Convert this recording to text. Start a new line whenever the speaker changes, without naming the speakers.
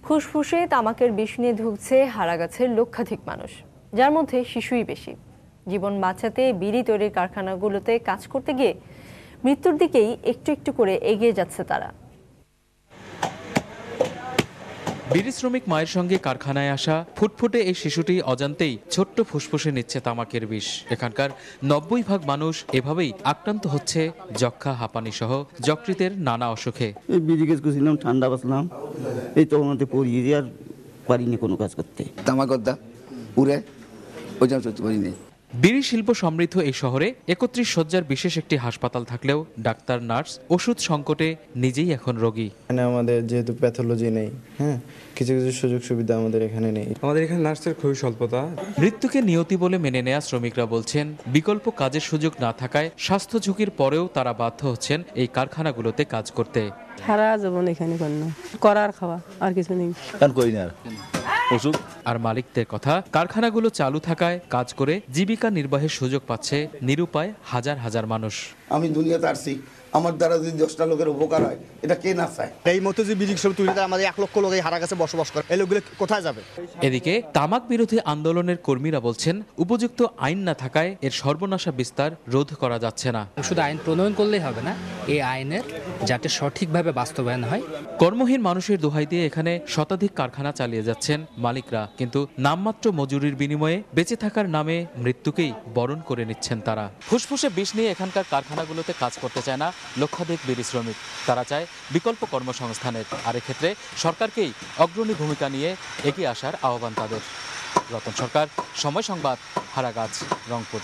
ফুসফুসে তামাকের বিষ নিয়ে ঢুকছে হারাগাছের লক্ষাধিক মানুষ, যার মধ্যে শিশুই বেশি। জীবন বাঁচাতে বিড়ি তৈরির কারখানাগুলোতে কাজ করতে গিয়ে মৃত্যুর দিকেই একটু একটু করে এগিয়ে যাচ্ছে তারা।
বিড়ি শ্রমিক মায়ের সঙ্গে কারখানায় আসা ফুটফুটে এই শিশুটি অজান্তেই ছোট্ট ফুসফুসে নিচ্ছে তামাকের বিষ। এখানকার 90% মানুষ এভাবেই আক্রান্ত হচ্ছে যক্ষা, হাঁপানি সহ যকৃতের নানা অসুখে।
বিড়ি কাজ করছিলাম, ঠান্ডা বাঁচলাম, এই তো ওনাতে পড়িয়ে আর পারিনি কোনো কাজ করতে।
তামাক উড়ে ওই জন্য চলতে পারিনি।
বিড়ি শিল্প সমৃদ্ধ এই শহরে 31 শয্যার বিশেষ একটি হাসপাতাল থাকলেও ডাক্তার, নার্স, ওষুধ সংকটে নিজেই এখন রোগী।
এখানে আমাদের যেহেতু প্যাথোলজি নেই, কিছু কিছু সুযোগ সুবিধা আমাদের এখানে নেই। আমাদের এখানে নার্সের খুবই স্বল্পতা।
মৃত্যুকে নিয়তি বলে মেনে নেয়া শ্রমিকরা বলছেন, বিকল্প কাজের সুযোগ না থাকায় স্বাস্থ্য ঝুঁকির পরেও তারা বাধ্য হচ্ছেন এই কারখানাগুলোতে কাজ করতে।
সারা জীবন এখানে করার খাওয়া আর কিছু নেই।
আর মালিকদের কথা, কারখানাগুলো চালু থাকায় কাজ করে জীবিকা নির্বাহের সুযোগ পাচ্ছে নিরুপায় হাজার হাজার মানুষ।
আমি দুনিয়াতে আসছি, আমার দ্বারা যদি 10টা লোকের উপকার হয়, এটা কে না চায়?
এই মতো যে বিড়ি সব তুলে আমাদের 1 লক্ষ লোক এই হারাগাছে বসবাস করে, এই লোকগুলো কোথায় যাবে?
এদিকে তামাক বিরোধী আন্দোলনের কর্মীরা বলছেন, উপযুক্ত আইন না থাকায় এর সর্বনাশা বিস্তার রোধ করা যাচ্ছে না।
শুধু আইন প্রণয়ন করলেই হবে না, এই আইনের যাতে সঠিকভাবে বাস্তবায়ন হয়।
কর্মহীন মানুষের দোহাই দিয়ে এখানে শতাধিক কারখানা চালিয়ে যাচ্ছেন মালিকরা, কিন্তু নামমাত্র মজুরির বিনিময়ে বেঁচে থাকার নামে মৃত্যুকেই বরণ করে নিচ্ছেন তারা। ফুসফুসে বিষ নিয়ে এখানকার কারখানাগুলোতে কাজ করতে চায় না লক্ষাধিক বিড়ি শ্রমিক। তারা চায় বিকল্প কর্মসংস্থানের, আর এক্ষেত্রে সরকারকেই অগ্রণী ভূমিকা নিয়ে এগিয়ে আসার আহ্বান তাদের। রতন সরকার, সময় সংবাদ, হারাগাছ, রংপুর।